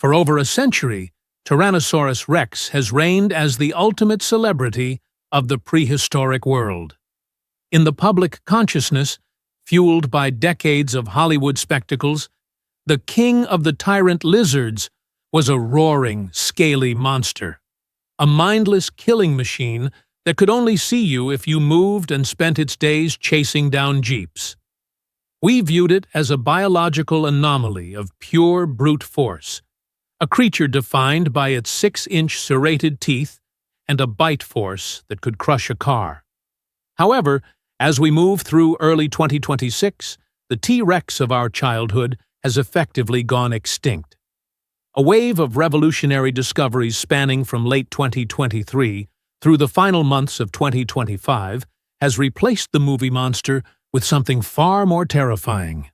For over a century, Tyrannosaurus rex has reigned as the ultimate celebrity of the prehistoric world. In the public consciousness, fueled by decades of Hollywood spectacles, the king of the tyrant lizards was a roaring, scaly monster, a mindless killing machine that could only see you if you moved and spent its days chasing down jeeps. We viewed it as a biological anomaly of pure brute force, a creature defined by its 6-inch serrated teeth and a bite force that could crush a car. However, as we move through early 2026, the T-Rex of our childhood has effectively gone extinct. A wave of revolutionary discoveries spanning from late 2023 through the final months of 2025 has replaced the movie monster with something far more terrifying.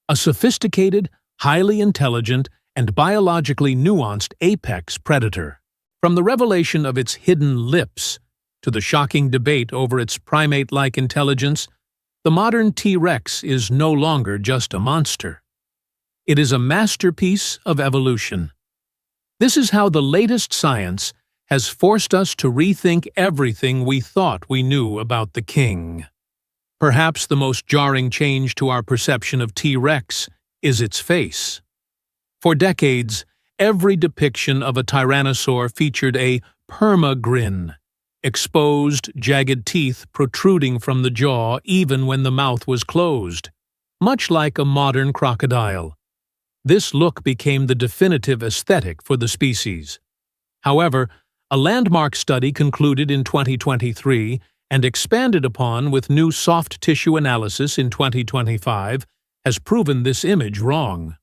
A sophisticated, highly intelligent, and biologically nuanced apex predator. From the revelation of its hidden lips to the shocking debate over its primate-like intelligence, the modern T-Rex is no longer just a monster. It is a masterpiece of evolution. This is how the latest science has forced us to rethink everything we thought we knew about the king. Perhaps the most jarring change to our perception of T-Rex is its face. For decades, every depiction of a tyrannosaur featured a perma-grin, exposed, jagged teeth protruding from the jaw even when the mouth was closed, much like a modern crocodile. This look became the definitive aesthetic for the species. However, a landmark study concluded in 2023 and expanded upon with new soft tissue analysis in 2025 has proven this image wrong.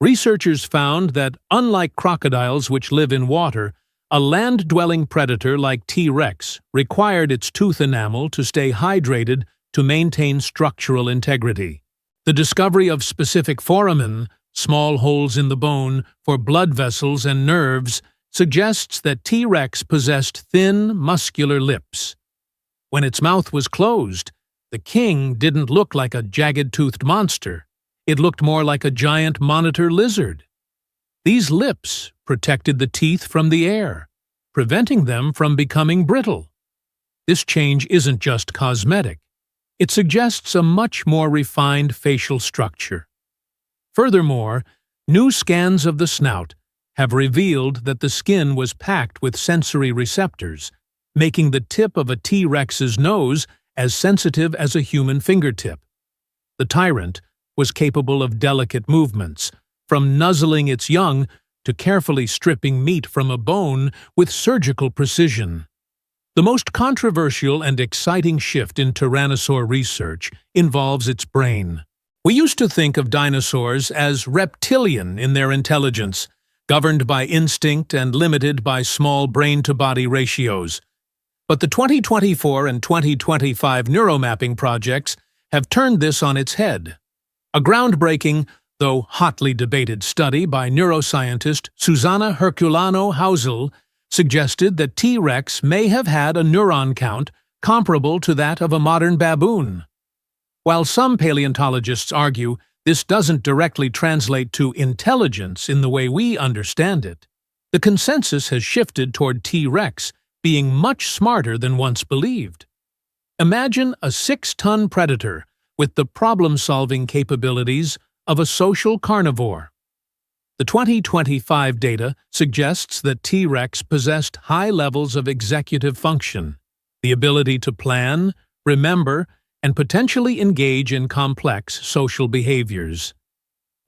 Researchers found that, unlike crocodiles which live in water, a land-dwelling predator like T-Rex required its tooth enamel to stay hydrated to maintain structural integrity. The discovery of specific foramen, small holes in the bone, for blood vessels and nerves, suggests that T-Rex possessed thin, muscular lips. When its mouth was closed, the king didn't look like a jagged-toothed monster. It looked more like a giant monitor lizard. These lips protected the teeth from the air, preventing them from becoming brittle. This change isn't just cosmetic. It suggests a much more refined facial structure. Furthermore, new scans of the snout have revealed that the skin was packed with sensory receptors, making the tip of a T-Rex's nose as sensitive as a human fingertip. The tyrant was capable of delicate movements, from nuzzling its young to carefully stripping meat from a bone with surgical precision. The most controversial and exciting shift in tyrannosaur research involves its brain. We used to think of dinosaurs as reptilian in their intelligence, governed by instinct and limited by small brain-to-body ratios. But the 2024 and 2025 neuro-mapping projects have turned this on its head. A groundbreaking, though hotly debated study by neuroscientist Susanna Herculano-Hausel suggested that T-Rex may have had a neuron count comparable to that of a modern baboon. While some paleontologists argue this doesn't directly translate to intelligence in the way we understand it, the consensus has shifted toward T-Rex being much smarter than once believed. Imagine a 6-ton predator with the problem-solving capabilities of a social carnivore. The 2025 data suggests that T-Rex possessed high levels of executive function, the ability to plan, remember, and potentially engage in complex social behaviors.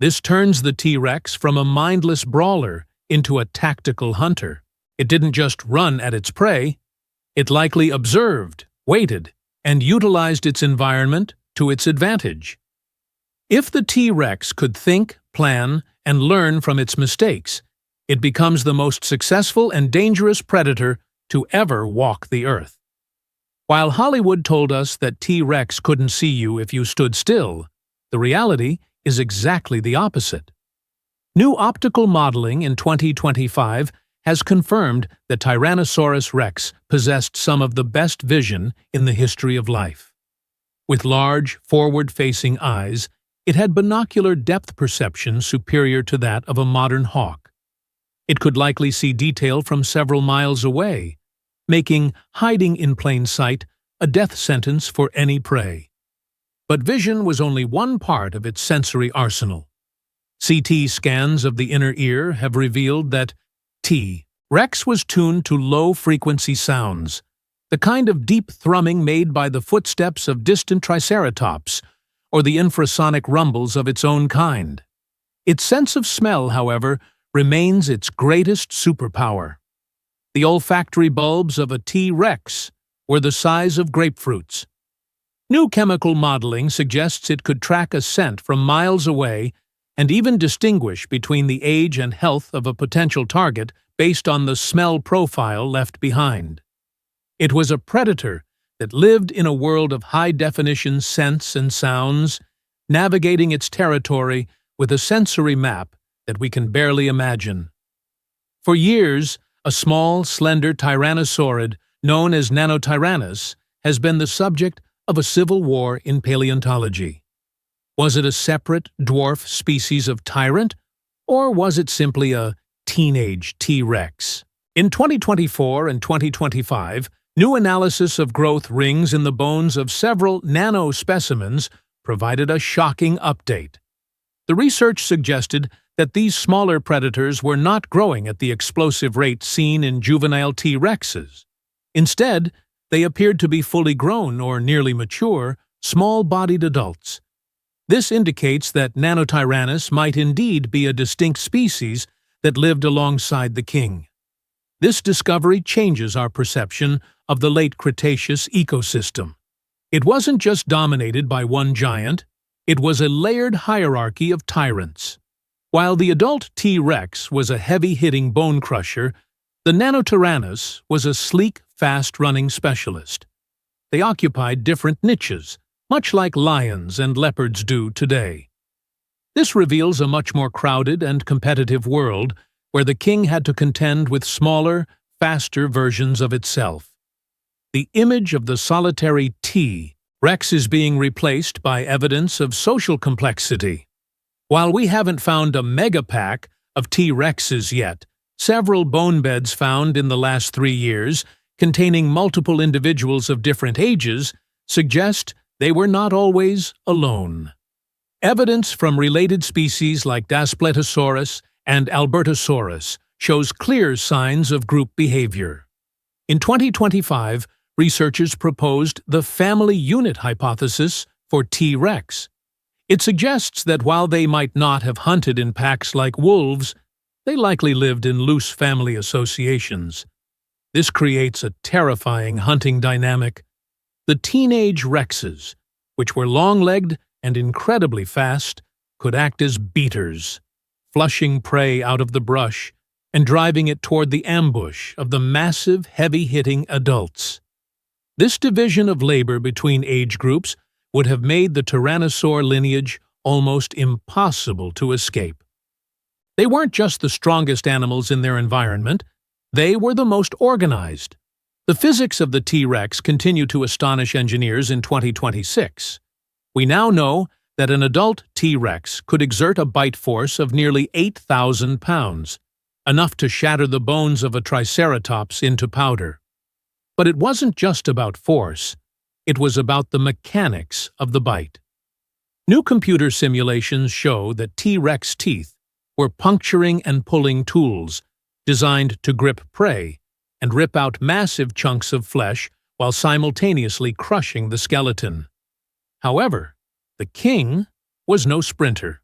This turns the T-Rex from a mindless brawler into a tactical hunter. It didn't just run at its prey. It likely observed, waited, and utilized its environment to its advantage. If the T-Rex could think, plan, and learn from its mistakes, it becomes the most successful and dangerous predator to ever walk the earth. While Hollywood told us that T-Rex couldn't see you if you stood still, the reality is exactly the opposite. New optical modeling in 2025 has confirmed that Tyrannosaurus rex possessed some of the best vision in the history of life. With large, forward-facing eyes, it had binocular depth perception superior to that of a modern hawk. It could likely see detail from several miles away, making hiding in plain sight a death sentence for any prey. But vision was only one part of its sensory arsenal. CT scans of the inner ear have revealed that T. rex was tuned to low-frequency sounds, the kind of deep thrumming made by the footsteps of distant triceratops or the infrasonic rumbles of its own kind. Its sense of smell, however, remains its greatest superpower. The olfactory bulbs of a T. rex were the size of grapefruits. New chemical modeling suggests it could track a scent from miles away and even distinguish between the age and health of a potential target based on the smell profile left behind. It was a predator that lived in a world of high-definition scents and sounds, navigating its territory with a sensory map that we can barely imagine. For years, a small, slender tyrannosaurid known as Nanotyrannus has been the subject of a civil war in paleontology. Was it a separate, dwarf species of tyrant, or was it simply a teenage T-Rex? In 2024 and 2025, new analysis of growth rings in the bones of several nano-specimens provided a shocking update. The research suggested that these smaller predators were not growing at the explosive rate seen in juvenile T-Rexes. Instead, they appeared to be fully grown or nearly mature, small-bodied adults. This indicates that Nanotyrannus might indeed be a distinct species that lived alongside the king. This discovery changes our perception of the late Cretaceous ecosystem. It wasn't just dominated by one giant, it was a layered hierarchy of tyrants. While the adult T-Rex was a heavy-hitting bone crusher, the Nanotyrannus was a sleek, fast-running specialist. They occupied different niches, much like lions and leopards do today. This reveals a much more crowded and competitive world where the king had to contend with smaller, faster versions of itself. The image of the solitary T-Rex is being replaced by evidence of social complexity. While we haven't found a megapack of T-Rexes yet, several bone beds found in the last 3 years, containing multiple individuals of different ages, suggest they were not always alone. Evidence from related species like Daspletosaurus and Albertosaurus shows clear signs of group behavior. In 2025, researchers proposed the family unit hypothesis for T-Rex. It suggests that while they might not have hunted in packs like wolves, they likely lived in loose family associations. This creates a terrifying hunting dynamic. The teenage rexes, which were long-legged and incredibly fast, could act as beaters, flushing prey out of the brush and driving it toward the ambush of the massive, heavy-hitting adults. This division of labor between age groups would have made the tyrannosaur lineage almost impossible to escape. They weren't just the strongest animals in their environment, they were the most organized. The physics of the T-Rex continue to astonish engineers in 2026. We now know that an adult T-Rex could exert a bite force of nearly 8,000 pounds, enough to shatter the bones of a triceratops into powder. But it wasn't just about force, it was about the mechanics of the bite. New computer simulations show that T-Rex teeth were puncturing and pulling tools designed to grip prey and rip out massive chunks of flesh while simultaneously crushing the skeleton. However, the king was no sprinter.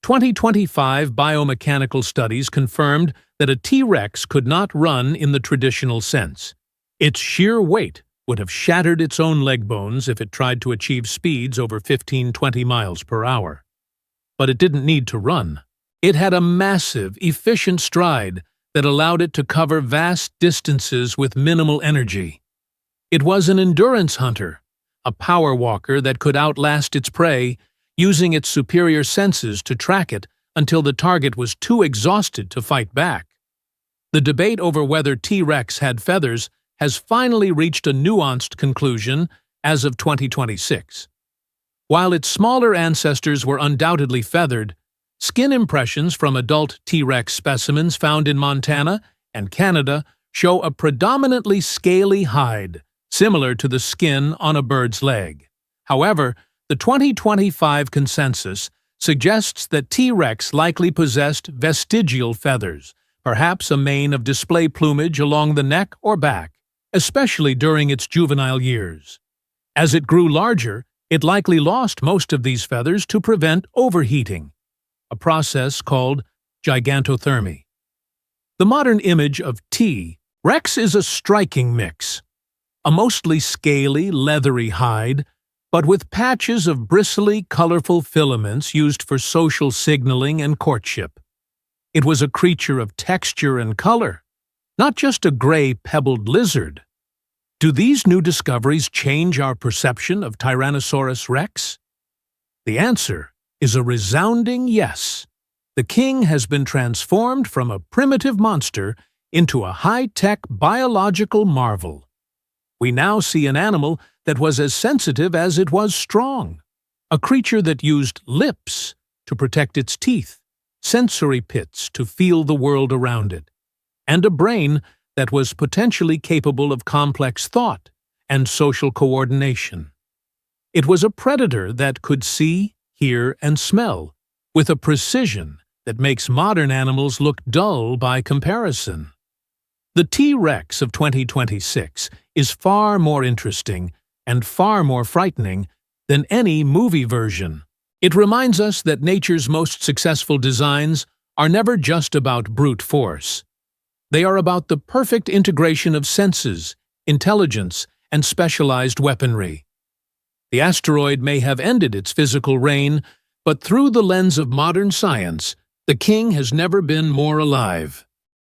2025 biomechanical studies confirmed that a T-Rex could not run in the traditional sense. Its sheer weight would have shattered its own leg bones if it tried to achieve speeds over 15-20 miles per hour. But it didn't need to run. It had a massive, efficient stride that allowed it to cover vast distances with minimal energy. It was an endurance hunter, a power walker that could outlast its prey, using its superior senses to track it until the target was too exhausted to fight back. The debate over whether T-Rex had feathers has finally reached a nuanced conclusion as of 2026. While its smaller ancestors were undoubtedly feathered, Skin impressions from adult T-Rex specimens found in Montana and Canada show a predominantly scaly hide, similar to the skin on a bird's leg. However, the 2025 consensus suggests that T-Rex likely possessed vestigial feathers, perhaps a mane of display plumage along the neck or back, especially during its juvenile years. As it grew larger, it likely lost most of these feathers to prevent overheating, a process called gigantothermy. The modern image of T-Rex is a striking mix, a mostly scaly, leathery hide, but with patches of bristly, colorful filaments used for social signaling and courtship. It was a creature of texture and color, not just a gray, pebbled lizard. Do these new discoveries change our perception of Tyrannosaurus rex? The answer is a resounding yes. The king has been transformed from a primitive monster into a high-tech biological marvel. We now see an animal that was as sensitive as it was strong, a creature that used lips to protect its teeth, sensory pits to feel the world around it, and a brain that was potentially capable of complex thought and social coordination. It was a predator that could see, hear, and smell, with a precision that makes modern animals look dull by comparison. The T-Rex of 2026 is far more interesting and far more frightening than any movie version. It reminds us that nature's most successful designs are never just about brute force. They are about the perfect integration of senses, intelligence, and specialized weaponry. The asteroid may have ended its physical reign, but through the lens of modern science, the king has never been more alive.